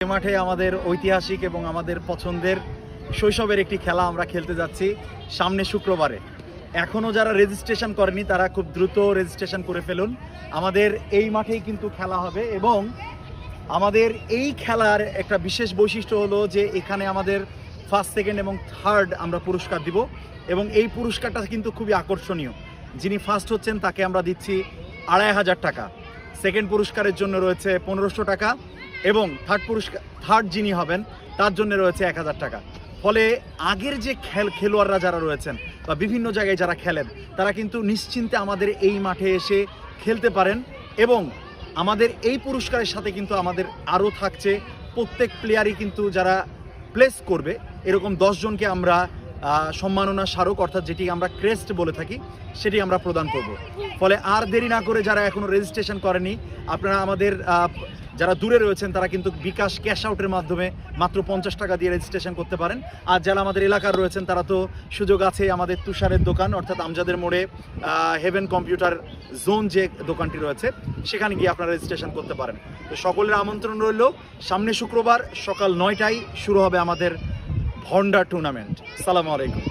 এই মাঠে আমাদের ঐতিহাসিক এবং আমাদের পছন্দের শৈশবের একটি খেলা আমরা খেলতে যাচ্ছি সামনে শুক্রবারে। এখনও যারা রেজিস্ট্রেশন করেনি তারা খুব দ্রুত রেজিস্ট্রেশন করে ফেলুন। আমাদের এই মাঠেই কিন্তু খেলা হবে এবং আমাদের এই খেলার একটা বিশেষ বৈশিষ্ট্য হলো যে এখানে আমাদের ফার্স্ট, সেকেন্ড এবং থার্ড আমরা পুরস্কার দিব এবং এই পুরস্কারটা কিন্তু খুবই আকর্ষণীয়। যিনি ফার্স্ট হচ্ছেন তাকে আমরা দিচ্ছি 2500 টাকা, সেকেন্ড পুরস্কারের জন্য রয়েছে 1500 টাকা এবং থার্ড যিনি হবেন তার জন্য রয়েছে 1000 টাকা। ফলে আগের যে খেলোয়াড়রা যারা রয়েছেন বা বিভিন্ন জায়গায় যারা খেলেন তারা কিন্তু নিশ্চিন্তে আমাদের এই মাঠে এসে খেলতে পারেন এবং আমাদের এই পুরস্কারের সাথে কিন্তু আমাদের আরও থাকছে প্রত্যেক প্লেয়ারই কিন্তু যারা প্লেস করবে এরকম 10 জনকে আমরা সম্মাননা স্মারক অর্থাৎ যেটি আমরা ক্রেস্ট বলে থাকি সেটি আমরা প্রদান করব। ফলে আর দেরি না করে যারা এখনও রেজিস্ট্রেশন করেনি আপনারা আমাদের যারা দূরে রয়েছেন তারা কিন্তু বিকাশ ক্যাশ আউটের মাধ্যমে মাত্র 50 টাকা দিয়ে রেজিস্ট্রেশন করতে পারেন। আর যারা আমাদের এলাকার রয়েছেন তারা তো সুযোগ আছে আমাদের তুষারের দোকান অর্থাৎ আমজাদের মোড়ে হেভেন কম্পিউটার জোন যে দোকানটি রয়েছে সেখানে গিয়ে আপনারা রেজিস্ট্রেশন করতে পারেন। তো সকলের আমন্ত্রণ রইল, সামনে শুক্রবার সকাল 9টায় শুরু হবে আমাদের ভন্ডা টুর্নামেন্ট। সালামু আলাইকুম।